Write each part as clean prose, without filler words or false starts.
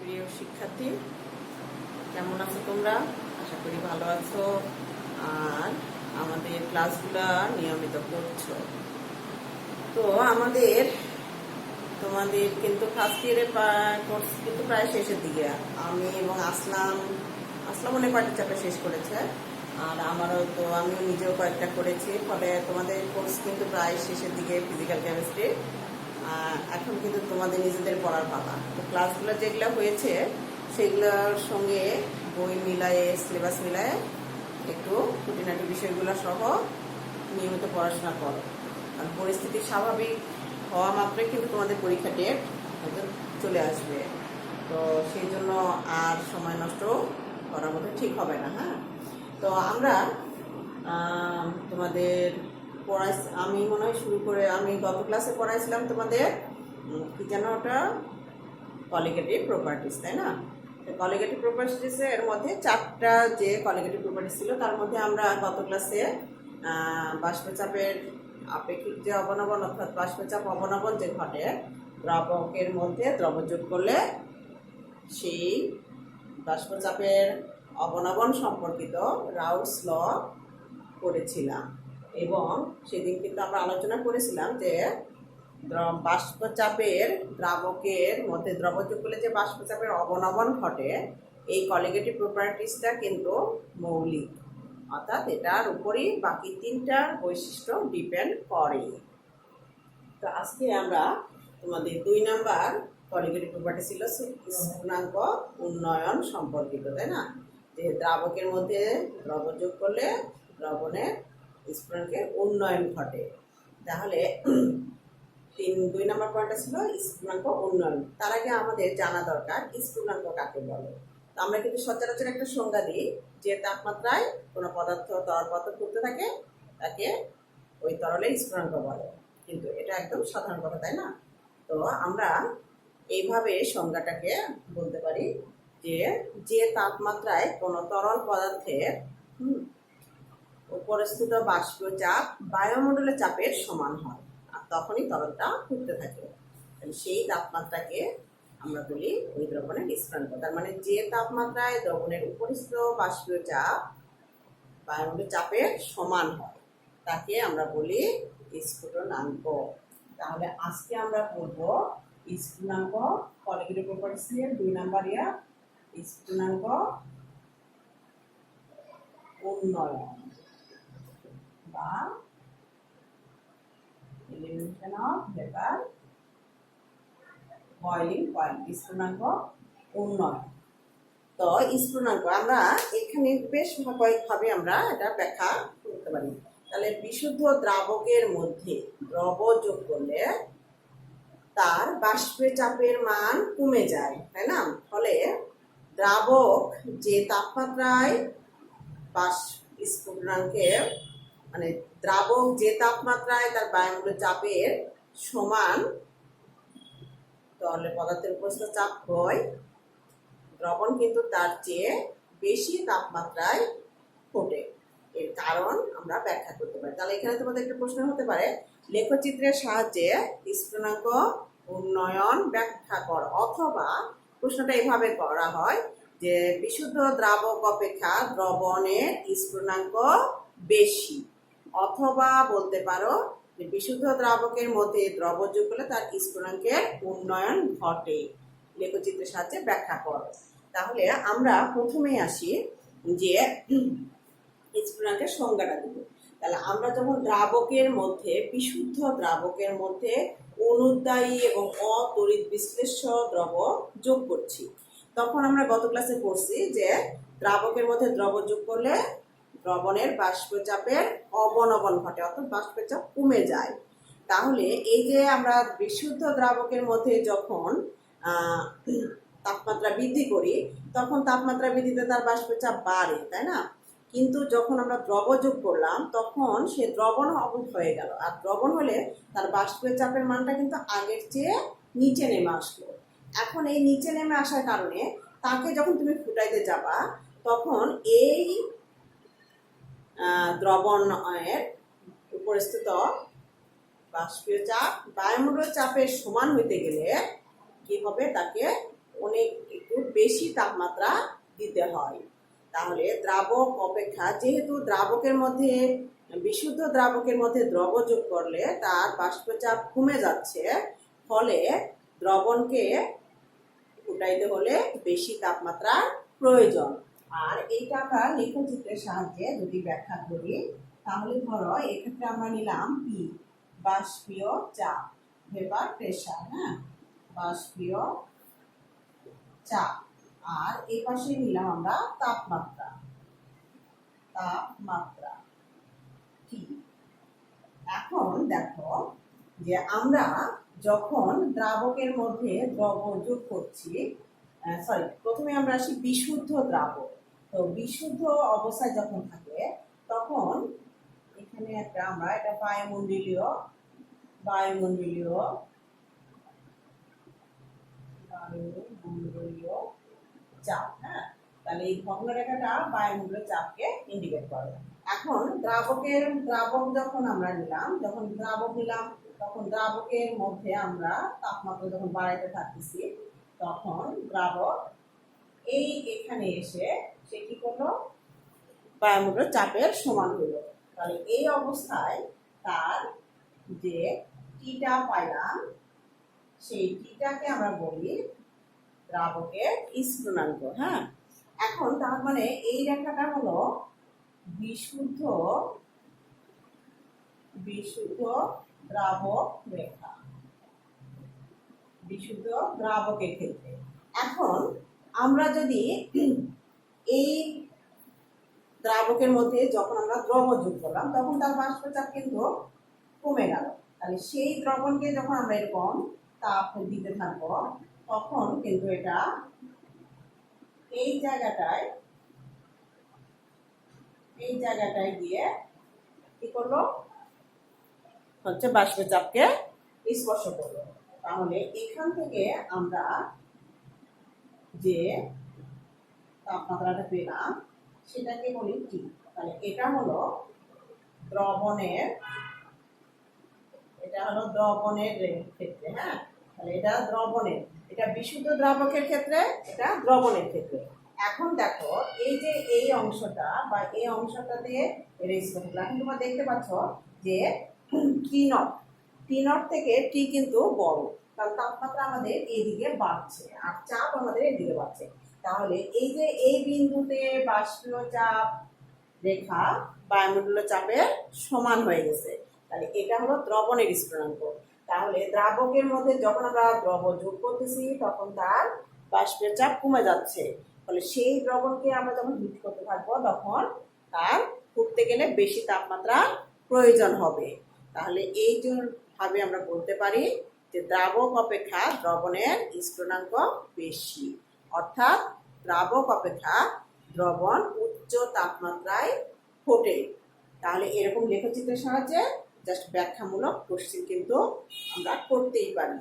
প্রিয় শিক্ষার্থী, কেমন আছো তোমরা? আশা করি ভালো আছো আর আমাদের ক্লাসগুলা নিয়মিত করছো। তো তোমাদের কিন্তু ফার্স্ট ইয়ারের কোর্স কিন্তু প্রায় শেষের দিকে। আমি এবং আসলাম অনেক কয়েকটা চ্যাপ্টার শেষ করেছে, আর আমিও নিজেও কয়েকটা করেছি। ফলে তোমাদের কোর্স কিন্তু প্রায় শেষের দিকে ফিজিক্যাল কেমিস্ট্রি। এখন কিন্তু তোমাদের নিজেদের পড়ার পালা। তো ক্লাসগুলো যেগুলো হয়েছে সেগুলোর সঙ্গে বই মিলায়ে, সিলেবাস মিলায়ে একটু খুঁটিনাটি বিষয়গুলো সহ নিয়মিত পড়াশোনা করো। কারণ পরিস্থিতি স্বাভাবিক হওয়া মাত্রই কিন্তু তোমাদের পরীক্ষা ডেট হয়তো চলে আসবে। তো সেই জন্য আর সময় নষ্ট করার মতো ঠিক হবে না। হ্যাঁ, তো আমরা তোমাদের আমি মনে হয় আমি গত ক্লাসে পড়াইছিলাম তোমাদের কি যেন ওটা কলিগেটিভ প্রপার্টিস, তাই না? কলিগেটিভ প্রপার্টিস এর মধ্যে 4টা যে কলিগেটিভ প্রপার্টিস ছিল তার মধ্যে আমরা গত ক্লাসে বাষ্পচাপের আপেক্ষিক যে অবনমন অর্থাৎ বাষ্পচাপ অবনমন যে ঘটে দ্রাবকের মধ্যে দ্রব যোগ করলে সেই বাষ্পচাপের অবনমন সম্পর্কিত রাউলস ল করেছিলাম। এবং সেদিন কিন্তু আমরা আলোচনা করেছিলাম যে বাষ্পচাপের দ্রাবকের মধ্যে দ্রবযোগ করলে যে বাষ্পচাপের অবনমন ঘটে এই কলিগেটিভ প্রপার্টিসটা কিন্তু মৌলিক, অর্থাৎ এটার উপরই বাকি 3টা বৈশিষ্ট্য ডিপেন্ড করে। তো আজকে আমরা তোমাদের 2 নাম্বার কলিগেটিভ প্রপার্টি ছিল স্ফুটনাঙ্ক উন্নয়ন সম্পর্কিত, তাই না? যে দ্রাবকের মধ্যে দ্রবযোগ করলে দ্রবণের স্ফুটনাঙ্কের উন্নয়ন ঘটে। তাহলে 2 নাম্বার পয়েন্টটা ছিল স্ফুটনাঙ্ক উন্নয়ন। তার আগে আমাদের জানা দরকার স্ফুটনাঙ্ক কাকে বলে। তো আমরা কিন্তু সচরাচর একটা সংজ্ঞা দিই, যে তাপমাত্রায় কোনো পদার্থ তরল পদার্থ ঘুরতে থাকে তাকে ওই তরলের স্ফুটনাঙ্ক বলে। কিন্তু এটা একদম সাধারণ কথা, তাই না? তো আমরা এইভাবে সংজ্ঞাটাকে বলতে পারি যে তাপমাত্রায় কোনো তরল পদার্থের উপরস্থিত বাষ্পীয় চাপ বায়ুমণ্ডলের চাপের সমান হয়, আর তখনই তরলটা ঘুরতে থাকে। সেই তাপমাত্রাকে আমরা বলি ওই দ্রবণের স্ফুটনাঙ্ক। তার মানে যে তাপমাত্রায় দ্রবণের উপরস্থিত বাষ্পীয় চাপ বায়ুমণ্ডলের চাপের সমান হয় তাকে আমরা বলি স্ফুটনাঙ্ক। তাহলে আজকে আমরা পড়ব স্ফুটনাঙ্ক কলিগেটিভ প্রপার্টিসের 2 নাম্বার স্ফুটনাঙ্ক উন্নয়ন বা elimination of vapour boiling point, স্ফুটনাঙ্ক উন্নয়ন। তো স্ফুটনাঙ্ক আমরা এখানে বেশ কয়েকভাবে আমরা এটা ব্যাখ্যা করতে পারি। তাহলে বিশুদ্ধ দ্রাবকের মধ্যে দ্রব যোগ করলে তার বাষ্পীয় চাপের মান কমে যায়, তাই না? ফলে দ্রাবক যে তাপমাত্রায় স্ফুটনাঙ্কের মানে দ্রাবক যে তাপমাত্রায় তার বায়ুমণ্ডলের চাপের সমান তাহলে পদার্থের উপস্থিত চাপ হয়, দ্রবণ কিন্তু তার চেয়ে বেশি তাপমাত্রায় ঘটে। এর কারণ আমরা ব্যাখ্যা করতে পারি। তাহলে এখানে তোমাদের একটা প্রশ্ন হতে পারে, লেখচিত্রের সাহায্যে স্ফুটনাঙ্ক উন্নয়ন ব্যাখ্যা কর। অথবা প্রশ্নটা এভাবে করা হয় যে বিশুদ্ধ দ্রাবক অপেক্ষা দ্রবণের স্ফুটনাঙ্ক বেশি। অথবা বলতে পারো যে বিশুদ্ধ দ্রাবকের মধ্যে দ্রব যোগ করলে তার স্ফুটনাঙ্কের উন্নয়ন ঘটে, লেখচিত্রের সাহায্যে ব্যাখ্যা করো। তাহলে আমরা প্রথমেই আসি যে স্ফুটনাঙ্কের সংজ্ঞাটা দেব। তাহলে আমরা যখন বিশুদ্ধ দ্রাবকের মধ্যে অনুদ্বায়ী এবং অতড়িৎ বিশ্লেষ্য দ্রব যোগ করছি, তখন আমরা গত ক্লাসে পড়ছি যে দ্রাবকের মধ্যে দ্রব যোগ করলে দ্রবণের বাষ্পচাপের অবনমন ঘটে, অর্থাৎ বাষ্পচাপ কমে যায়। তাহলে এই যে আমরা বিশুদ্ধ দ্রাবকের মধ্যে যখন তাপমাত্রা বৃদ্ধি করি তখন তাপমাত্রা বৃদ্ধিতে তার বাষ্পচাপ বাড়ে, তাই না? কিন্তু যখন আমরা দ্রব যোগ করলাম তখন সে দ্রবণ হয়ে গেল, আর দ্রবণ হলে তার বাষ্পীয় চাপের মানটা কিন্তু আগের চেয়ে নিচে নেমে আসলো। এখন এই নিচে নেমে আসার কারণে তাকে যখন তুমি ফুটাইতে যাবা তখন এই দ্রবণের উপরস্থিত বাষ্পীয় চাপ বায়ুমণ্ডল চাপের সমান হইতে গেলে কি হবে, তাকে অনেক একটু বেশি তাপমাত্রা দিতে হয়। তাহলে দ্রাবক অপেক্ষা, যেহেতু দ্রাবকের মধ্যে বিশুদ্ধ দ্রাবকের মধ্যে দ্রব যোগ করলে তার বাষ্পচাপ কমে যাচ্ছে, ফলে দ্রবণকে ফুটাইতে হলে বেশি তাপমাত্রার প্রয়োজন। আর এইটা আমরা লেখচিত্রের সাহায্যে যদি ব্যাখ্যা করি, তাহলে ধরো এক্ষেত্রে আমরা নিলাম পি, বাষ্পীয় চাপ, ভেপার প্রেসার, হ্যাঁ, বাষ্পীয় চাপ। আর এই পাশে নিলাম আমরা তাপমাত্রা, তাপমাত্রা কি। এখন দেখো যে আমরা যখন দ্রাবকের মধ্যে দ্রব যোগ করছি, প্রথমে আমরা আসি বিশুদ্ধ দ্রাবক। তো বিশুদ্ধ অবস্থায় যখন থাকে তখন এখানে আমরা এটা বায়ুমণ্ডলীয় চাপ, হ্যাঁ, তাহলে এই ভগ্নরেখাটা বায়ুমণ্ডলীয় চাপকে ইন্ডিকেট করে। এখন দ্রাবক যখন আমরা নিলাম, তখন দ্রাবকের মধ্যে আমরা তাপমাত্রা যখন বাড়াইতে থাকতেছি, তখন দ্রাবক এখানে এসে সে কি করলো, বায়ুমণ্ডলীয় চাপের সমান হলো। তাহলে এই অবস্থায় তার যে টিটা পাইলাম, সেই টিটাকে আমরা বলি দ্রাবকের স্ফুটনাঙ্ক। হ্যাঁ, এখন তার মানে এই রেখাটা হলো বিশুদ্ধ দ্রাবক রেখা, বিশুদ্ধ দ্রাবকের ক্ষেত্রে। এখন আমরা যদি এই দ্রাবকের মধ্যে যখন আমরা দ্রব যোগ করলাম, তখন তার বাষ্পচাপ কিন্তু কমে গেল। তাহলে সেই দ্রবণকে যখন আমরা এরকম তাপ দিতে থাকবো, তখন কিন্তু এটা এই জায়গাটায় গিয়ে কি করলো, হচ্ছে বাষ্পচাপকে স্পর্শ করলো। তাহলে এখান থেকে আমরা যে তাপমাত্রাটা পেলাম সেটাকে বলি টি। তাহলে এটা হলো দ্রবণের ক্ষেত্রে, হ্যাঁ, তাহলে এটা দ্রবণের, এটা বিশুদ্ধ দ্রাবকের ক্ষেত্রে, এটা দ্রবণের ক্ষেত্রে। এখন দেখো এই যে এই অংশটা বা এই অংশটা দিয়ে এখন তোমরা দেখতে পাচ্ছ যে টি নট থেকে টি কিন্তু বড়, কারণ তাপমাত্রা আমাদের এইদিকে বাড়ছে আর চাপ আমাদের এইদিকে বাড়ছে। তাহলে এই যে এই বিন্দুতে বাষ্পীয় চাপ রেখা বায়ুমণ্ডলীয় চাপের সমান হয়ে গেছে। তাহলে এটা হলো দ্রবণের স্ফুটনাঙ্ক। তাহলে দ্রাবকের মধ্যে যখন আমরা দ্রব যোগ করতেছি, তখন তার বাষ্পীয় চাপ কমে যাচ্ছে। ফলে সেই দ্রবণকে আমরা যখন হিট করতে থাকবো, তখন তার ফুটতে গেলে বেশি তাপমাত্রা প্রয়োজন হবে। তাহলে এই ভাবে আমরা বলতে পারি যে দ্রাবক অপেক্ষা দ্রবণের স্ফুটনাঙ্ক বেশি, অর্থাৎ দ্রাবক অপেক্ষা দ্রবণ উচ্চ তাপমাত্রায় ফোটে। তাহলে এরকম লেখচিত্রের সাহায্যে জাস্ট ব্যাখ্যামূলক কোশ্চেন কিন্তু আমরা করতেই পারি।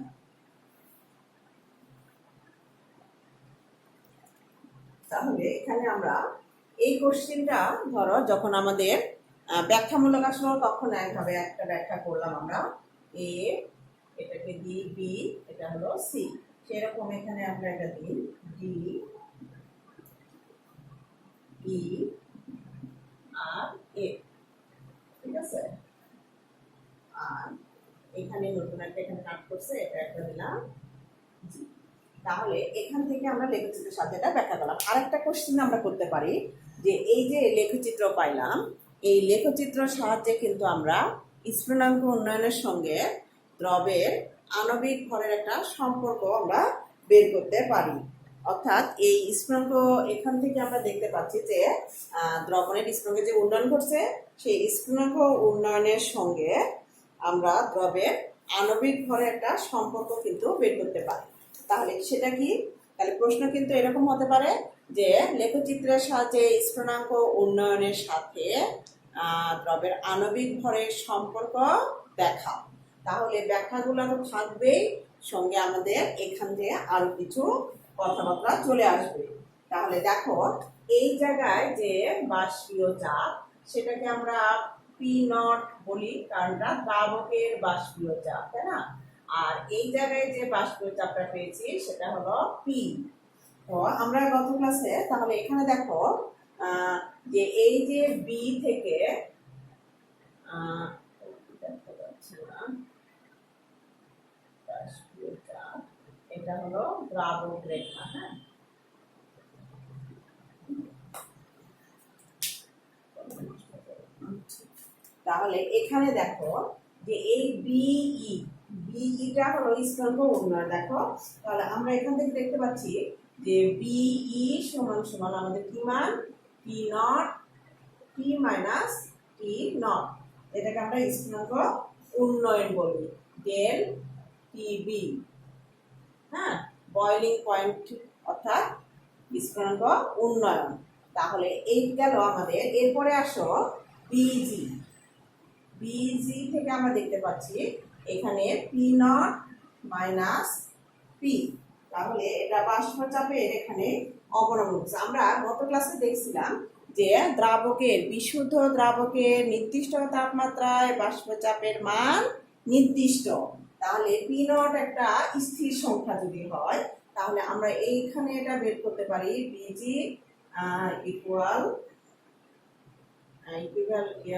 তাহলে এখানে আমরা এই কোশ্চেনটা ধরো যখন আমাদের ব্যাখ্যামূলক আসলো, তখন একভাবে একটা ব্যাখ্যা করলাম আমরা, এ এটাকে দি, বি এটা হলো সি, সেরকম এখানে আমরা এটা দিই ডি, ই আর এ, ঠিক আছে। আর এখানে নতুন একটা এখানে কাট করছে, এটা একটা দিলাম জি। তাহলে এখান থেকে আমরা লেখচিত্রের সাথে এটা ব্যাখ্যা করলাম। আরেকটা কোশ্চেন আমরা করতে পারি যে এই যে লেখচিত্র পাইলাম, এই লেখচিত্রের সাহায্যে কিন্তু আমরা স্ফুটনাঙ্ক উন্নয়নের সঙ্গে দ্রবের আণবিক ভরের একটা সম্পর্ক আমরা বের করতে পারি। অর্থাৎ এই স্ফুটনাঙ্ক এখান থেকে আমরা দেখতে পাচ্ছি যে দ্রবণের স্ফুটনাঙ্কে যে উন্নয়ন ঘটছে, সেই স্ফুটনাঙ্ক উন্নয়নের সঙ্গে আমরা দ্রবের আণবিক ভরের একটা সম্পর্ক কিন্তু বের করতে পারি। তাহলে সেটা কি? তাহলে প্রশ্ন কিন্তু এরকম হতে পারে যে লেখচিত্রের সাহায্যে স্ফুটনাঙ্ক উন্নয়নের সাথে দ্রবের আণবিক ভরের সম্পর্ক দেখাও। তাহলে ব্যাখ্যাগুলো তো থাকবেই, সঙ্গে আমাদের এখান থেকে আরো কিছু কথাবার্তা চলে আসবে। তাহলে দেখো এই জায়গায় যে বাষ্পীয় চাপ, সেটাকে আমরা পি নট বলি, কারণ দ্রাবকের বাষ্পীয় চাপ, তাই না? আর এই জায়গায় যে বাষ্পীয় চাপটা পেয়েছি সেটা হলো পি। তো আমরা গত ক্লাসে তাহলে এখানে দেখো যে এই যে বি থেকে দেখা যাচ্ছে না, এটা হলো দ্রাবক রেখা। হ্যাঁ, তাহলে এখানে দেখো যে এই বিইটা হলো স্থানাঙ্ক উন্নয়ন। দেখো তাহলে আমরা এখান থেকে দেখতে পাচ্ছি যে বিই সমান সমান আমাদের কি মান, P not T minus T not, এটাকে আমরা স্থানাঙ্ক উন্নয়ন বলি, ডেল টিবি। হ্যাঁ, বয়লিং পয়েন্ট অর্থাৎ স্থানাঙ্ক উন্নয়ন। তাহলে এই গেল আমাদের। এরপরে আসো বিজি। বিজি থেকে আমরা দেখতে পাচ্ছি এখানে পি নট মাইনাস পি, তাহলে এটা বাষ্পচাপের এখানে অবনমন। আমরা গত ক্লাসে দেখছিলাম যে দ্রাবকের, বিশুদ্ধ দ্রাবকের নির্দিষ্ট তাপমাত্রায় বাষ্পচাপের মান নির্দিষ্ট। তাহলে পি নট একটা স্থির সংখ্যা যদি হয় তাহলে আমরা এইখানে এটা বের করতে পারি, বিজি ইকুয়াল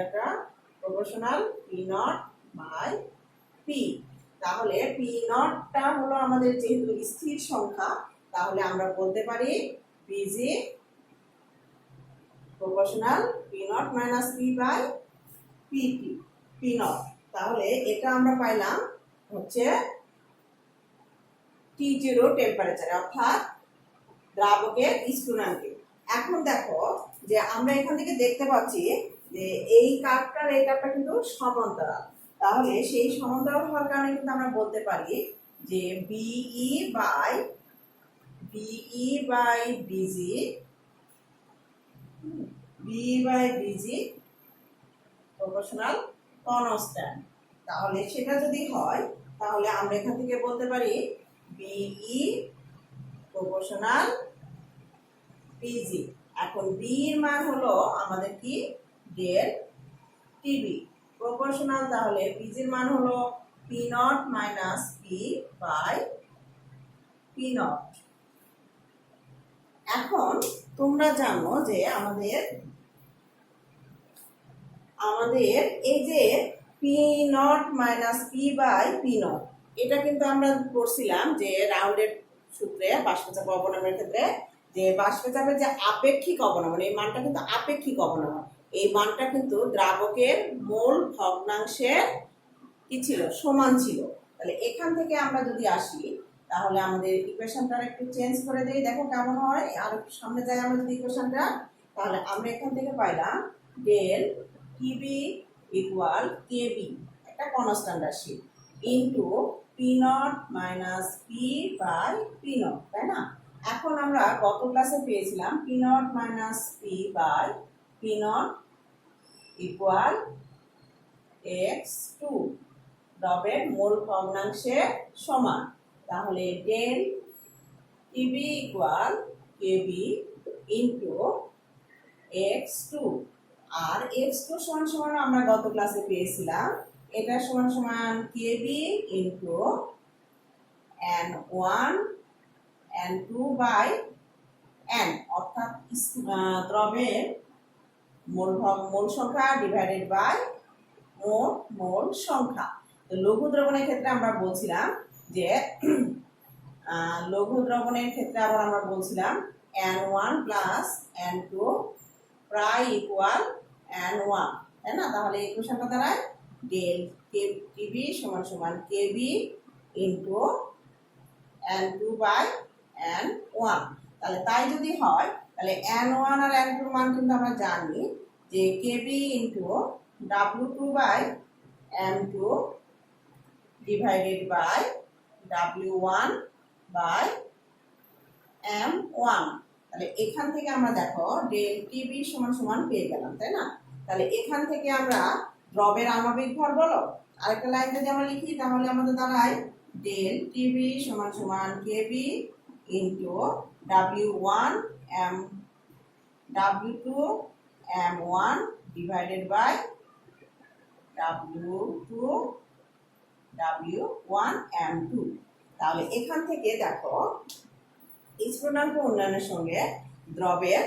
এটা proportional P naught by P. তাহলে পি নটটা হলো আমাদের যেহেতু স্থির সংখ্যা, তাহলে আমরা বলতে পারি BG proportional P naught minus P by PT, P naught. তাহলে এটা আমরা পাইলাম হচ্ছে T0 টেম্পারেচারে, অর্থাৎ দ্রাবকের স্ফুটনাঙ্কে। এখন দেখো যে আমরা এখান থেকে দেখতে পাচ্ছি যে এই কার্ভটা কিন্তু সমান্তরাল। তাহলে সেই সমান্তরাল হওয়ার কারণে কিন্তু আমরা বলতে পারি যে BE by BG, BE by BG proportional constant. তাহলে সেটা যদি হয় তাহলে আমরা এখান থেকে বলতে পারি বিই প্রপোর্শনাল পিজি। এখন বি এর মান হলো আমাদের কি, ডেল টিবি প্রপোর্শনাল, তাহলে পিজির মান হলো P naught minus P by P naught. এখন তোমরা জানো যে আমাদের এই যে P naught minus P by P naught, এটা কিন্তু আমরা পড়ছিলাম যে রাউন্ডের সূত্রে বাষ্পচাপ অবনমনের ক্ষেত্রে, যে বাষ্পচাপের যে আপেক্ষিক অবনমন, এই মানটা কিন্তু আপেক্ষিক অবনমন। এই মানটা কিন্তু দ্রাবকের মোল ভগ্নাংশের কি ছিল, সমান ছিল। তাহলে এখান থেকে আমরা যদি আসি তাহলে আমাদের ইকুয়েশনটা একটু চেঞ্জ করে দেই, দেখো কেমন হয়। আর একটু সামনে যাই আমরা যদি ইকুয়েশনটা, তাহলে আমরা এখান থেকে পাইলাম ডেল টিবি ইকুয়াল কেবি, একটা কনস্ট্যান্ট রাশি, into P naught minus P by P naught, তাই না? এখন আমরা গত ক্লাসে পেয়েছিলাম P naught minus P by P naught equal x2, দ্রবের মোল ভগ্নাংশের সমান। তাহলে del TB equal KB into x2, আর x2 সমান সমান আমরা গত ক্লাসে পেয়েছিলাম এটা সমান সমান KB into n1 n2 by n, অর্থাৎ দ্রবের মোল সংখ্যা ডিভাইডেড বাই মোল সংখ্যা। তো লঘু দ্রবণের ক্ষেত্রে আমরা বলছিলাম যে লঘু দ্রবণের ক্ষেত্রে আবার আমরা বলছিলাম n1 প্লাস n2 প্রায় ইকুয়াল n1, তাই না? তাহলে এই ইকুয়েশনটা দ্বারা ডেল টিবি সমান সমান KB into n2 by n1। তাহলে তাই যদি হয় তাহলে n1 আর n2 মান কিন্তু আমরা জানি যে KB into w2 by m2 divided by w1 by m1। তাহলে এখান থেকে আমরা দেখো ডেল টিবি সমান সমান পেয়ে গেলাম, তাই না? তাহলে এখান থেকে আমরা দ্রবের আণবিক ভর বলো আরেকটা লাইন যদি আমরা লিখি তাহলে আমাদের দাঁড়ায় ডেল টিবি সমান সমান KB into w1 m w2 m1 divided by w2 w1 m2। তাহলে এখান থেকে দেখো স্ফুটনাঙ্ক উন্নয়নের সঙ্গে দ্রবের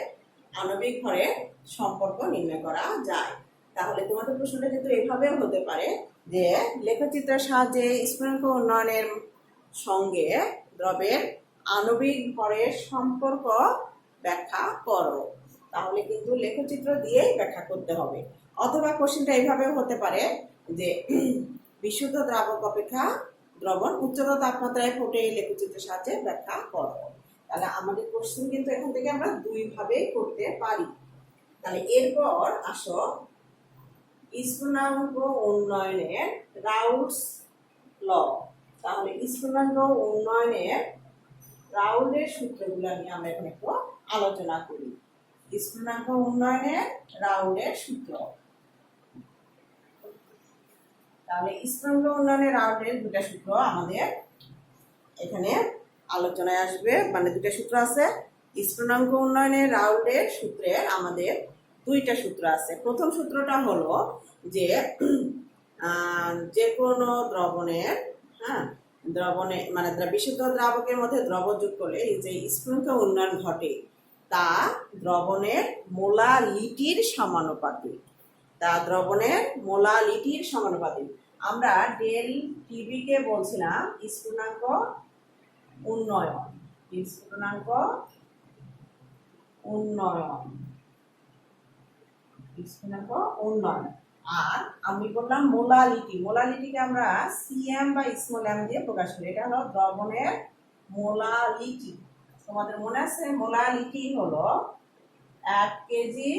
আণবিক ভরের সম্পর্ক নির্ণয় করা যায়। তাহলে তোমাদের প্রশ্নটা কিন্তু এভাবেও হতে পারে যে লেখচিত্রের সাহায্যে স্ফুটনাঙ্ক উন্নয়নের সঙ্গে দ্রবের আণবিক ভরের সম্পর্ক ব্যাখ্যা করো। তাহলে কিন্তু লেখচিত্র দিয়েই ব্যাখ্যা করতে হবে। অথবা কোশ্চেনটা এইভাবেও হতে পারে যে বিশুদ্ধ দ্রাবক অপেক্ষা দ্রবণ উচ্চতর তাপমাত্রায় ফুটে লেখচিত্রের সাহায্যে ব্যাখ্যা করো। তাহলে আমাদের কোশ্চেন কিন্তু এখান থেকে আমরা দুইভাবে করতে পারি। তাহলে এরপর আসো স্ফুটনাঙ্ক উন্নয়নের রাউল্টস ল। তাহলে স্ফুটনাঙ্ক উন্নয়নের রাউল্টের সূত্রগুলো নিয়ে আমরা এখন একটু আলোচনা করি। স্ফুটনাঙ্ক উন্নয়নের রাউল্টের সূত্র। তাহলে স্ফুটনাঙ্ক উন্নয়নের রাউল্টের দুটা সূত্র আমাদের এখানে আলোচনায় আসবে, মানে দুটা সূত্র আছে। স্ফুটনাঙ্ক উন্নয়নের রাউল্টের সূত্রে আমাদের দুইটা সূত্র আছে। প্রথম সূত্রটা হলো যে যে কোনো দ্রবণের দ্রবণে মানে বিশুদ্ধ দ্রাবকের মধ্যে দ্রব যোগ করলে যে স্ফুটনাঙ্ক উন্নয়ন ঘটে তা দ্রবণের মোলালিটির সমানুপাতিক। দ্রবণের মোলালিটির সমানুপাতিক। আমরা ডেল টিবি কে বলছিলাম স্ফুটনাঙ্ক উন্নয়ন। স্ফুটনাঙ্ক উন্নয়ন, স্ফুটনাঙ্ক উন্নয়ন। আর আমি বললাম মোলালিটি। মোলালিটিকে আমরা সিএম বা স্মল এম দিয়ে প্রকাশ করি। এটা হলো দ্রবণের মোলালিটি। তোমাদের মনে আছে মোলালিটি হলো 1 কেজি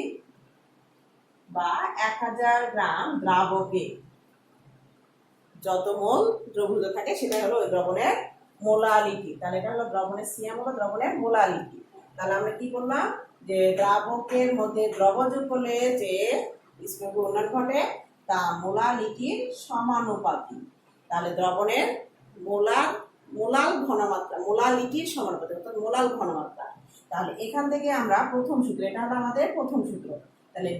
বা 1000 গ্রাম দ্রাবকে যত মোল দ্রবীভূত থাকে সেটা হলো ওই দ্রবণের মোলালিটি। তাহলে এটা হলো দ্রবণের সিএম হলো দ্রবণের মোলালিটি। তাহলে আমরা কি করলাম যে দ্রাবকের মধ্যে দ্রব যোগ করলে যে স্ফুটনাঙ্ক উন্নয়ন ঘটে তা মোলালিটির সমানুপাতিক। তাহলে দ্রবণের মোলাল ঘনমাত্রা মোলালিটির সমানুপাতিক, অর্থাৎ মোলাল ঘনমাত্রা। তাহলে এখান থেকে আমরা প্রথম সূত্র, এটা হলো আমাদের প্রথম সূত্র। তাহলে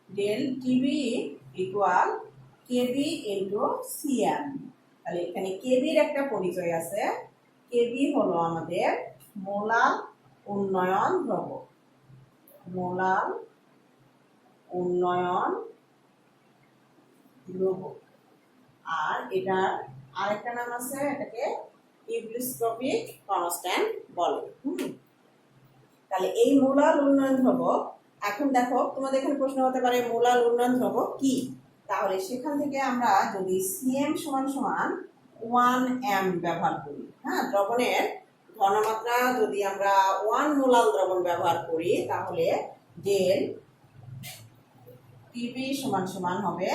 del TB equal KB into CM. তাহলে এখানে কেবির একটা পরিচয় আছে। কেবি হলো আমাদের মোলাল উন্নয়ন ধ্রুবক। মোলাল উন্নয়ন ধ্রুবক। আর এটার আরেকটা নাম আছে, এটাকে ইবলিস্কোপিক কনস্ট্যান্ট বলে। তাহলে এই মোলাল উন্নয়ন ধ্রুবক, এখন দেখো তোমাদের এখানে প্রশ্ন হতে পারে মোলাল উন্নয়ন ধ্রুবক কি। তাহলে সেখান থেকে আমরা যদি সিএম সমান সমান 1m ব্যবহার করি, দ্রবণের ঘনমাত্রা যদি আমরা 1 মোলাল দ্রবণ ব্যবহার করি তাহলে ডেল টিবি সমান সমান হবে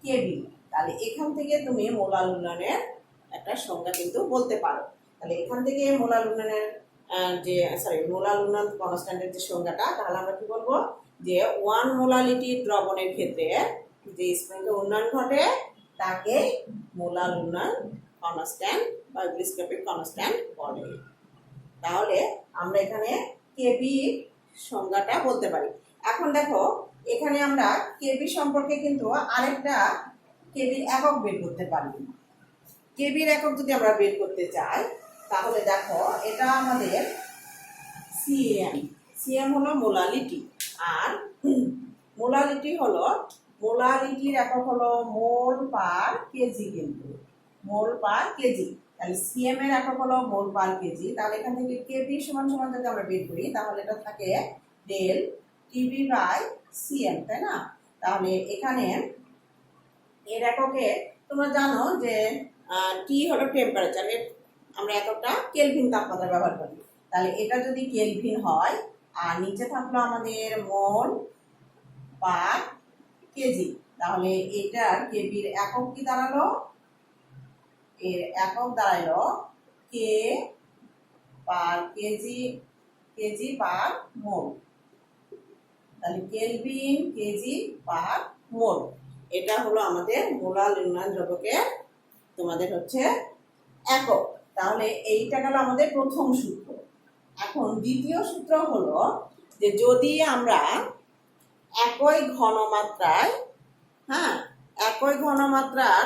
কেবি। তাহলে এখান থেকে তুমি মোলাল উন্নয়নের একটা সংজ্ঞা কিন্তু বলতে পারো। তাহলে এখান থেকে মোলাল উন্নয়নের মোলাল উন্নয়ন কনস্ট্যান্টের যে সংজ্ঞাটা, তাহলে আমরা কি বলবো যে 1 মোলালিটির দ্রবণের ক্ষেত্রে যে স্ফুটনাঙ্ক উন্নয়ন ঘটে তাকে মোলাল উন্নয়ন কনস্ট্যান্ট বা ইবলিস্কোপিক কনস্ট্যান্ট বলে। তাহলে আমরা এখানে কেবি সংজ্ঞাটা বলতে পারি। এখন দেখো এখানে আমরা কেবি সম্পর্কে কিন্তু আরেকটা কেবির একক বের করতে পারি। কেবির একক যদি আমরা বের করতে চাই তাহলে দেখো এটা আমাদের সিএম। সিএম হলো মোলালিটি, আর মোলালিটি হলো মোলালিটির একক হলো মোল পার কেজি, কিন্তু মোল পার কেজি। তাহলে সিএম এর একক হলো মোল পার কেজি। তাহলে এখান থেকে কেবি সমান সমান যদি আমরা বের করি তাহলে এটা থাকে ডেল টিবি বাই সিএম, তাই না? তাহলে এখানে এর এককে তোমরা জানো যে টি হলো টেম্পারেচার, আমরা এককটা কেলভিন তাপমাত্রা ব্যবহার করি। তাহলে এটা যদি কেলভিন হয় আর নিচে থাকলো আমাদের মোল পার কেজি, তাহলে এটার কেবির একক কি দাঁড়ালো? এর একক দাঁড়ালো কে পার কেজি, কেজি পার মোল। তাহলে কেলভিন কেজি পার মোল, এটা হলো আমাদের মোলাল উন্নয়ন ধ্রুবকের তোমাদের হচ্ছে একক। তাহলে এইটা গেল আমাদের প্রথম সূত্র। এখন দ্বিতীয় সূত্র হলো যে যদি আমরা একই ঘনমাত্রায় একই ঘনমাত্রার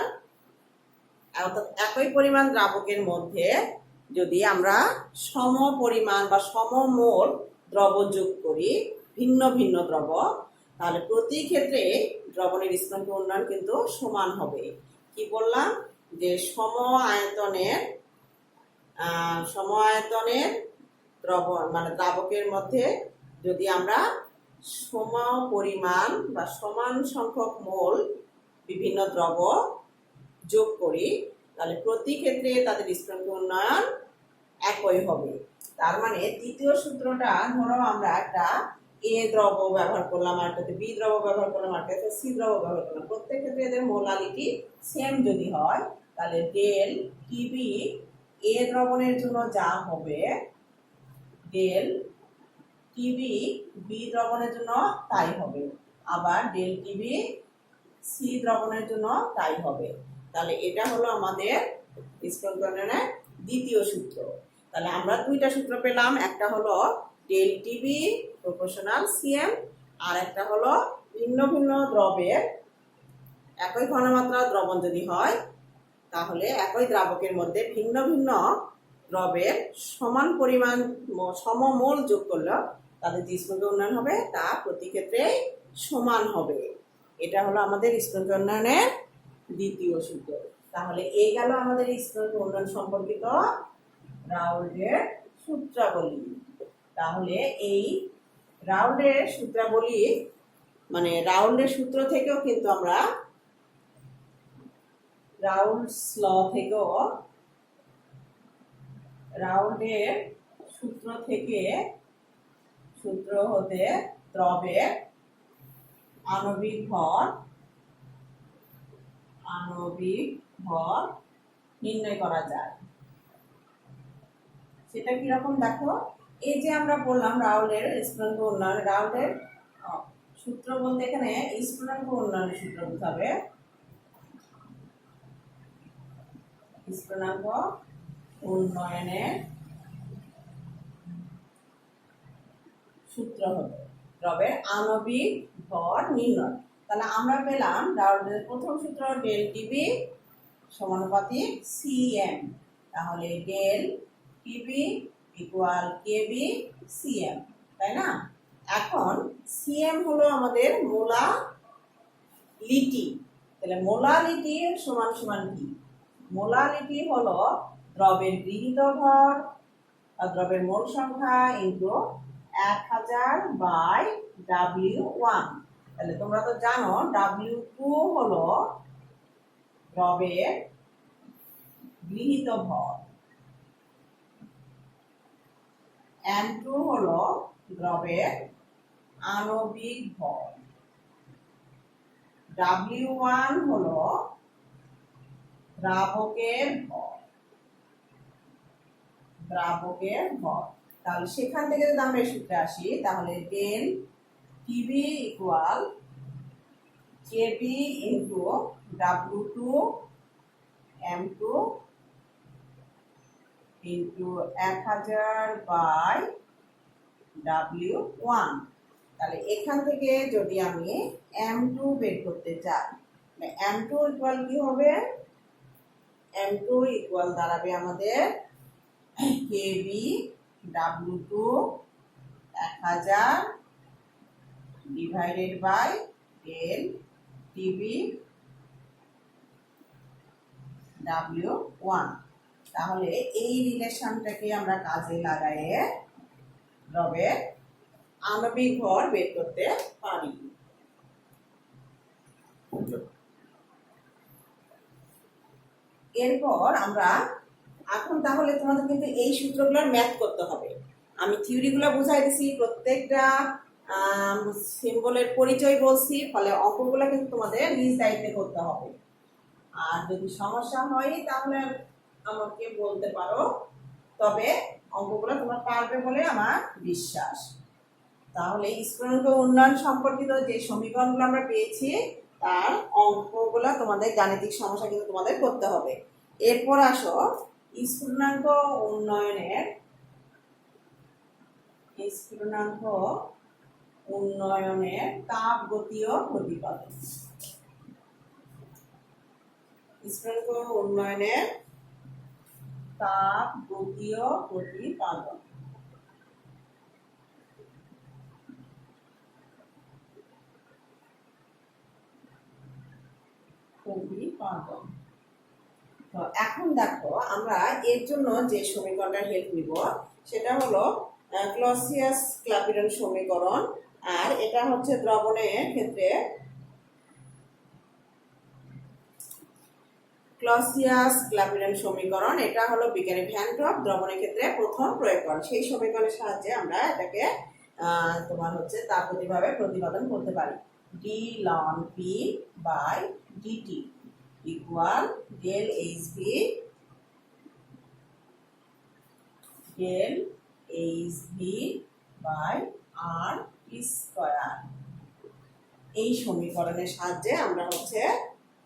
অর্থাৎ একই পরিমাণ দ্রাবকের মধ্যে যদি আমরা সম পরিমাণ বা সমমোল দ্রব যোগ করি, ভিন্ন ভিন্ন দ্রব, তাহলে প্রতি ক্ষেত্রে দ্রবণের স্থানাঙ্ক উন্নয়ন কিন্তু সমান হবে। কি বললাম, যে সম আয়তনের দ্রবণ মানে দ্রাবকের মধ্যে যদি আমরা সম পরিমাণ বা সমান সংখ্যক মোল বিভিন্ন দ্রব যোগ করি, তাহলে প্রতি ক্ষেত্রে তাদের স্থানাঙ্ক উন্নয়ন একই হবে। তার মানে দ্বিতীয় সূত্রটা, ধরো আমরা একটা এ দ্রব ব্যবহার করলাম, আর একটা বি দ্রব ব্যবহার করলাম, আর একটা সি দ্রব ব্যবহার করলাম, প্রত্যেক ক্ষেত্রে এদের মোলালিটি সেম যদি হয়, তাহলে ডেল টিবি এ দ্রবণের জন্য যা হবে, ডেল টিবি বি দ্রবণের জন্য তাই হবে, আবার ডেল টিবি সি দ্রবণের জন্য তাই হবে। তাহলে এটা হলো আমাদের স্পন্দনের দ্বিতীয় সূত্র। তাহলে আমরা দুইটা সূত্র পেলাম, একটা হলো ডেল টিবি প্রপোর্শনাল সিএম, আর একটা হলো ভিন্ন ভিন্ন দ্রবের একই ঘনমাত্রা দ্রবণ যদি হয়, তাহলে একই দ্রাবকের মধ্যে ভিন্ন ভিন্ন দ্রবের সমান পরিমাণ সমমোল যোগ করলে তাদের যে স্পন্দন উন্নয়ন হবে তা প্রতি ক্ষেত্রে সমান হবে। এটা হলো আমাদের স্পন্দন উন্নয়নের দ্বিতীয় সূত্র। তাহলে এই গেল আমাদের স্পন্দন উন্নয়ন সম্পর্কিত রাউল্টের সূত্রাবলী। তাহলে এই রাউল্টের সূত্রাবলী মানে রাউল্টের সূত্র থেকেও কিন্তু আমরা রাউল্টস ল থেকেও রাউল্টের সূত্র হতে দ্রবের আণবিক ভর নির্ণয় করা যায়। সেটা কিরকম দেখো, এই যে আমরা বললাম রাউলের স্ফুটনাঙ্ক উন্নয়ন, রাউলের সূত্র বলতে এখানে স্ফুটনাঙ্ক উন্নয়নের সূত্র বোঝাবে। স্ফুটনাঙ্ক উন্নয়নের সূত্র হবে দ্রবের আণবিক ভর নির্ণয়। তাহলে আমরা পেলাম রাউলের প্রথম সূত্র ডেল টিবি সমানুপাতিক সিএম। তাহলে ডেল টিবি ইকুয়াল কেবি সিএম, তাই না? এখন সিএম হলো আমাদের মোলালিটি। তাহলে মোলালিটি সমান সমান কি? মোলালিটি হলো দ্রবের গৃহীত ভর আর দ্রবের মোল সংখ্যা ইনটু 1000 বাই W1। তাহলে তোমরা তো জানো W2 হলো দ্রবের গৃহীত ভর, N2 হলো দ্রবের আণবিক ভর, W1 হলো দ্রাবকের ভর। তাহলে সেখান থেকে যদি আমরা এই সূত্রে আসি, তাহলে del TB equal KB into W2 M2 into 1000 by W1। তাহলে এখান থেকে যদি আমি M2 বের করতে চাই, M2 ইকুয়াল কি হবে? M2 ইকুয়াল দাঁড়াবে আমাদের KB W2 1000 divided by del TB W1। তাহলে এই রিলেশনটাকে আমরা কাজে লাগায়ে দ্রবের আণবিক ভর বের করতে পারি। এরপর আমরা এখন তাহলে তোমাদের কিন্তু এই সূত্রগুলোর ম্যাথ করতে হবে। আমি থিওরিগুলো বুঝাই দিছি, প্রত্যেকটা সিম্বলের পরিচয় বলছি, ফলে অঙ্কগুলো কিন্তু তোমাদের নিজ দায়িত্বে করতে হবে। আর যদি সমস্যা হয় তাহলে আমাকে বলতে পারো, তবে অঙ্কগুলো তোমরা পারবে বলে আমার বিশ্বাস। তাহলে স্ফুটনাঙ্ক উন্নয়ন সম্পর্কিত যে সমীকরণগুলো আমরা পেয়েছি তার অঙ্কগুলো তোমাদের গাণিতিক সমস্যা কিন্তু তোমাদের করতে হবে। এরপর আসো স্ফুটনাঙ্ক উন্নয়নের তাপগতীয় প্রতিপাদন। স্ফুটনাঙ্ক উন্নয়নের তাপগতীয় প্রতিপাদন। তো এখন দেখো আমরা এর জন্য যে সমীকরণটা হেল্প নিব সেটা হলো ক্লসিয়াস ক্লাপিরন সমীকরণ, আর এটা হচ্ছে দ্রবণের ক্ষেত্রে ক্লসিয়াস ক্লাপিরন সমীকরণ। এটা হলো বিজ্ঞানী ভ্যান ড্রপ দ্রবণের ক্ষেত্রে প্রথম প্রয়োগ করেন। সেই সমীকরণের সাহায্যে আমরা এটাকে তোমার হচ্ছে তাপগতিকভাবে প্রতিপাদন করতে পারি। D ln P by DT equal del H V del H V by R square. এই সমীকরণের সাহায্যে আমরা হচ্ছে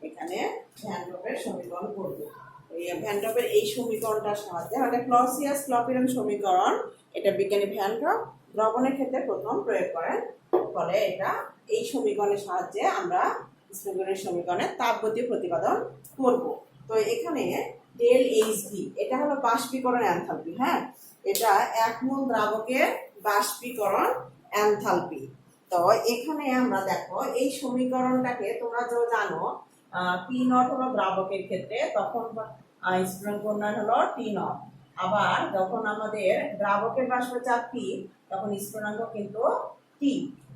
এখানে ভ্যান ড্রপের সমীকরণ করব। এই ভ্যান ড্রপের এই সমীকরণটার সাহায্যে মানে ক্লসিয়াস ক্লাপিরন সমীকরণ, এটা বিজ্ঞানী ভ্যান ড্রপ দ্রবণের ক্ষেত্রে প্রথম প্রয়োগ করেন। ফলে এটা এই সমীকরণের সাহায্যে আমরা স্পিগনের সমীকরণের তাপগতীয় প্রতিপাদন করব। তো এখানে ডেল এইচ ভি এটা হলো বাষ্পীকরণ এনথালপি। হ্যাঁ, এটা এক মোল দ্রাবকের বাষ্পীকরণ এনথালপি। তো এখানে আমরা দেখো এই সমীকরণটাকে তোমরা যে জানো পি নট হলো দ্রাবকের ক্ষেত্রে, তখন স্ফুটনাঙ্ক উন্নয়ন হলো টি নট। আবার যখন আমাদের দ্রাবকের বাষ্পচাপ পি তখন স্ফুটনাঙ্ক কিন্তু টি।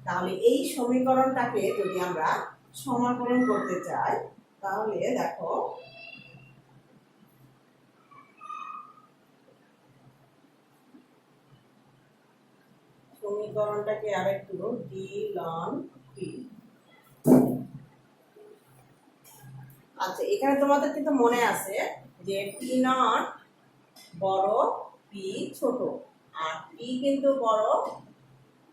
তাহলে এই সমীকরণটাকে যদি আমরা সমাকলন করতে চাই তাহলে দেখো সমীকরণটাকে আরেকটু ডি লন পি। আচ্ছা, এখানে তোমাদের কিন্তু মনে আছে যে পি নট বড় পি ছোট, আর পি কিন্তু বড়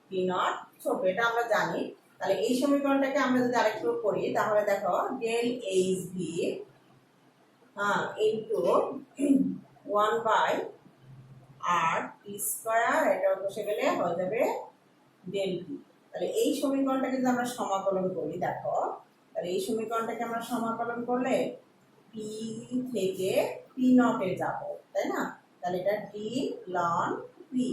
পি নট ছোট, এটা আমরা জানি। তাহলে এই সমীকরণটাকে আমরা যদি আরেকটু করি তাহলে দেখো del H V into 1 by R square, এটা বসে গেলে হয়ে যাবে ডেল টি। তাহলে এই সমীকরণটাকে যদি আমরা সমাকলন করি দেখো, তাহলে এই সমীকরণটাকে আমরা সমাকলন করলে পি থেকে পি নটে যাব, তাই না? তাহলে এটা D ln P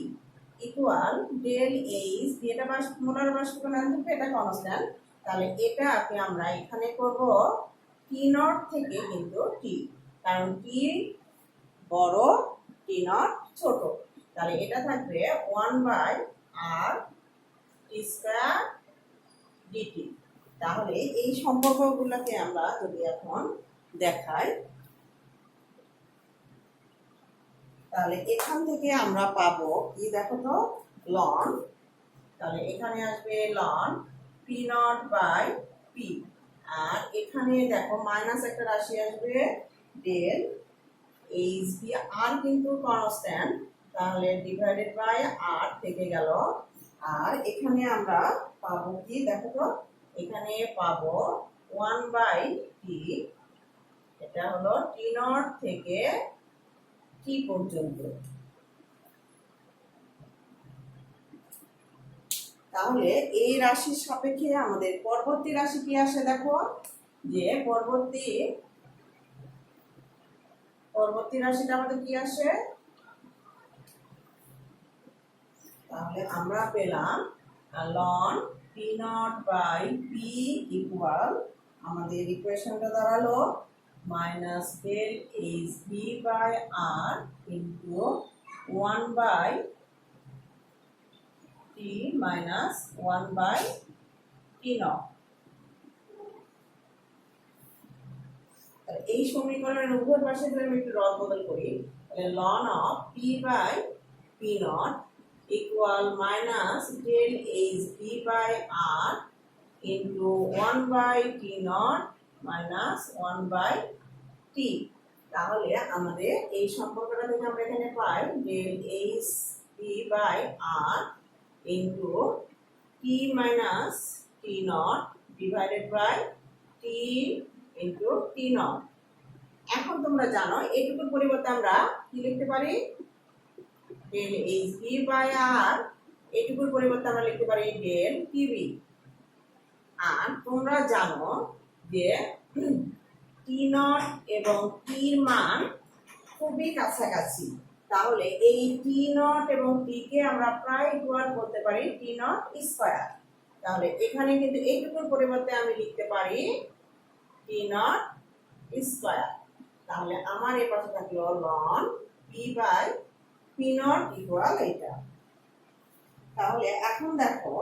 equal del H, এটা মোলার বাষ্পীকরণ এনথালপি, এটা কনস্ট্যান্ট। তাহলে এটাকে আমরা এখানে করব টি নট থেকে কিন্তু টি, কারণ টি বড় টি নট ছোট। তাহলে এটা থাকবে 1 by R T square DT. তাহলে এই সম্পর্কগুলোকে আমরা যদি এখন দেখাই তাহলে এখান থেকে আমরা পাবো কি দেখো তো, লন। তাহলে এখানে আসবে লন পি নট বাই পি, আর এখানে দেখো মাইনাস একটা রাশি আসবে ডেল এইচ ভি, আর কিন্তু কনস্ট্যান্ট, তাহলে ডিভাইডেড বাই আর থেকে গেল। আর এখানে আমরা পাবো কি দেখো তো, এখানে পাবো 1 বাই টি, এটা হলো টি নট থেকে টি পর্যন্ত। তাহলে এই রাশির সাপেক্ষে আমাদের পরবর্তী রাশি কি আসে দেখো, যে পরবর্তী রাশিটা আমাদের কি আসে, তাহলে আমরা পেলাম ln P naught by P equal, আমাদের ইকুয়েশনটা দাঁড়ালো minus del H V by R into 1 by T minus 1 by T naught. এই সমীকরণের উভয় পাশে যদি আমি একটু রদ বদল করি তাহলে লন of P by P naught equal minus del H V by R into 1 by T naught minus 1 by T. তাহলে আমাদের এই সম্পর্কটা থেকে আমরা এখানে পাই del H V by R into T minus T naught divided by T into T naught. এখন তোমরা জানো এইটুকুর পরিবর্তে আমরা কি লিখতে পারি, del H V by R, এইটুকুর পরিবর্তে আমরা লিখতে পারি ডেল টিভি। আর তোমরা জানো যে টি নট এবং টির মান খুবই কাছাকাছি। তাহলে এই টি নট এবং টি কে আমরা প্রায় ইকুয়াল করতে পারি টি নট স্কয়ার। তাহলে এখানে কিন্তু এইটুকুর পরিবর্তে আমি লিখতে পারি টি নট স্কয়ার। তাহলে আমার এই পাশে থাকলো ln P by P naught equal এটা। তাহলে এখন দেখো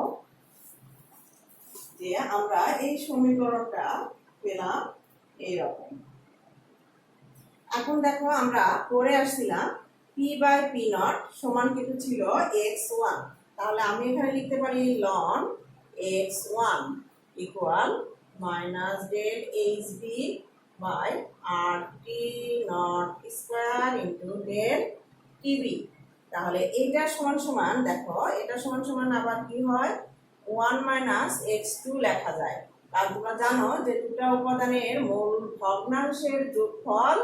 যে আমরা এই সমীকরণটা পেলাম এইরকম। এখন দেখো আমরা করে আসছিলাম পি বাই পি নট সমান কিন্তু ছিল x1। তাহলে আমি এখানে লিখতে পারি ln x1 equal minus del H B by R T naught square into del TB. তাহলে এটা সমান সমান দেখো এটা সমান সমান আবার কি হয় 1 মাইনাস x2 লেখা যায়। কারণ তোমরা জানো যে দুটো উপাদানের মূল ভগ্নাংশের যোগফল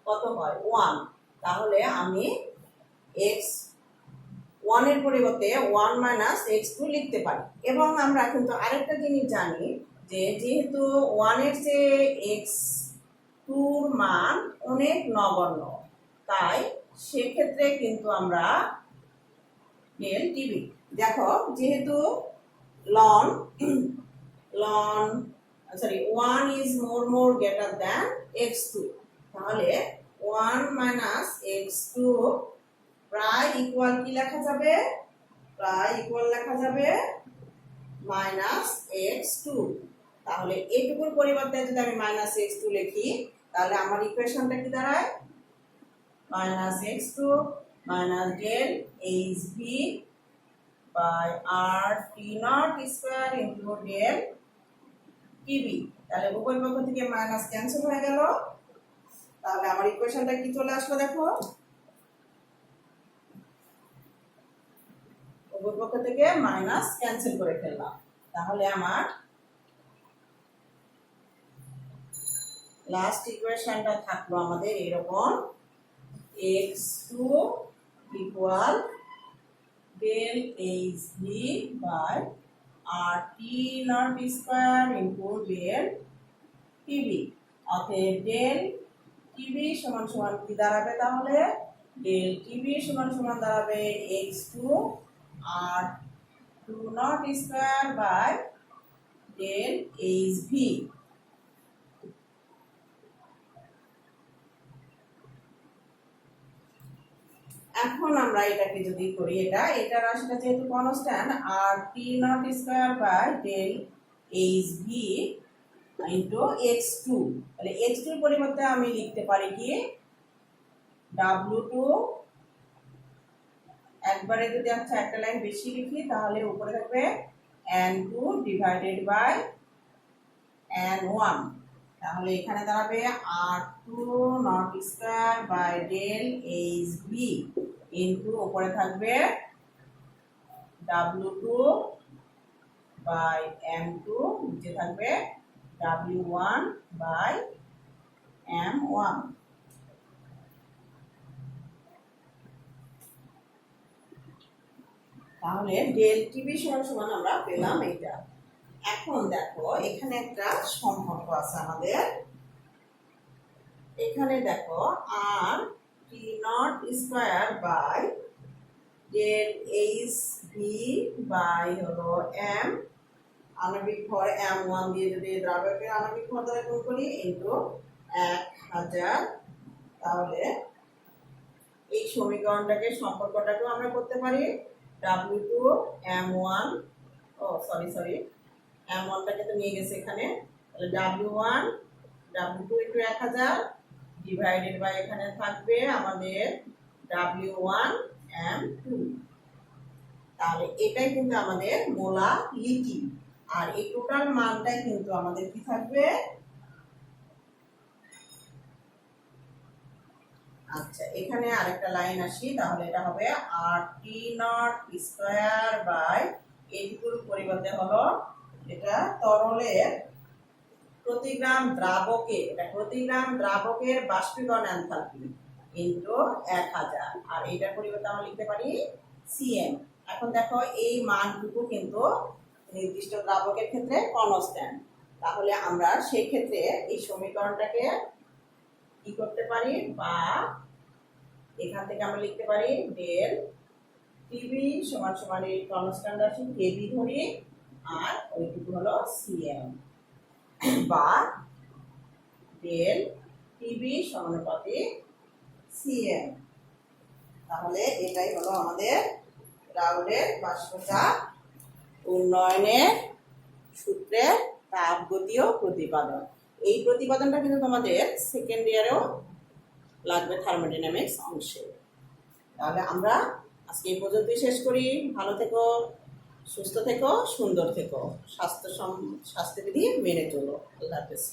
কত হয় 1। তাহলে আমি x1 এর পরিবর্তে 1 মাইনাস x2 লিখতে পারি। এবং আমরা কিন্তু আরেকটা জিনিস জানি যে যেহেতু 1 এর চেয়ে x2 এর মান অনেক নগণ্য, তাই সেক্ষেত্রে কিন্তু আমরা ডেল টিবি দেখো যেহেতু ln 1 is more greater than x2, তাহলে 1 মাইনাস x2 প্রায় ইকুয়াল কি লেখা যাবে, প্রায় ইকুয়াল লেখা যাবে মাইনাস x2। তাহলে এইটুকুর পরিবর্তে যদি আমি মাইনাস x2 লিখি তাহলে আমার ইকুয়েশনটা কি দাঁড়ায় minus x2 minus del hb by R T naught square into del TB. তাহলে উভয় পক্ষ থেকে মাইনাস ক্যান্সেল হয়ে গেল। তাহলে আমার ইকুয়েশনটা কি চলে আসলো দেখো, উভয় পক্ষ থেকে মাইনাস ক্যান্সেল করে ফেললাম। তাহলে আমার লাস্ট ইকুয়েশনটা থাকলো আমাদের এরকম x2 equal del hb by rt not square into del tb। অতএব del tb সমান সমান কি দাঁড়াবে, তাহলে del tb সমান সমান দাঁড়াবে x2 r2 not square by del hb। এখন আমরা এটাকে যদি করি এটা রাশিটা যেহেতু constant R T naught square by del H V into x2। তাহলে x2 এর পরিবর্তে আমি লিখতে পারি কি w2। একবারে যদি আচ্ছা একটা লাইন বেশি লিখি তাহলে উপরে থাকবে n2 ডিভাইডেড বাই n1। তাহলে এখানে দাঁড়াবে r2 naught square by del H V into উপরে থাকবে w2 বাই m2, নিচে থাকবে w1 বাই m1। তাহলে ডেল টিবি সমান সমান আমরা পেলাম এটা। এখন দেখো এখানে একটা সম্পর্ক আছে আমাদের। এখানে দেখো R T naught square by del H V by হলো এম আণবিক ভর m1 দিয়ে যদি দ্রাবকের আণবিক ভর দ্বারা গুণ করি ইনটু 1000। তাহলে এই সমীকরণটাকে সম্পর্কটাকেও আমরা করতে পারি w2 m1 সরি m1টাকে তো নিয়ে গেছে এখানে, তাহলে w2 ইনটু 1000 ডিভাইডেড বাই এখানে থাকবে আমাদের w1 m2। তাহলে এটাই কিন্তু আমাদের মোলালিটি, আর এই টোটাল মানটাই কিন্তু আমাদের কি থাকবে। আচ্ছা এখানে আরেকটা লাইন আসি, তাহলে এটা হবে আর টি নট স্কয়ার বাই এইটুকুর পরিবর্তে হলো এটা তরলের প্রতি গ্রাম দ্রাবকের বাষ্পীকরণ এনথালপি ইনটু 1000, আর এটার পরিবর্তে আমরা লিখতে পারি সিএম। এখন দেখো এই মানটুকু কিন্তু নির্দিষ্ট দ্রাবকের ক্ষেত্রে কনস্ট্যান্ট। তাহলে আমরা সেই ক্ষেত্রে এই সমীকরণটাকে কি করতে পারি, বা এখান থেকে আমরা লিখতে পারি ডেল টিভি সমান সমান এই কনস্ট্যান্ট রাশি কেবি ধরি, আর ওইটুকু হলো সিএম, বা ডেল টিভি সমানুপাতিক সিএম। তাহলে এটাই হলো আমাদের রাউলের বাষ্পচাপ উন্নয়নের সূত্রের তাপগতীয় প্রতিপাদন। এই প্রতিপাদনটা কিন্তু তোমাদের সেকেন্ড ইয়ারেও লাগবে থার্মোডাইনামিক্স অংশে। তাহলে আমরা আজকে এই পর্যন্তই শেষ করি। ভালো থেকো, সুস্থ থেকো, সুন্দর থেকো, স্বাস্থ্যবিধি মেনে চলো। আল্লাহ হাফেজ।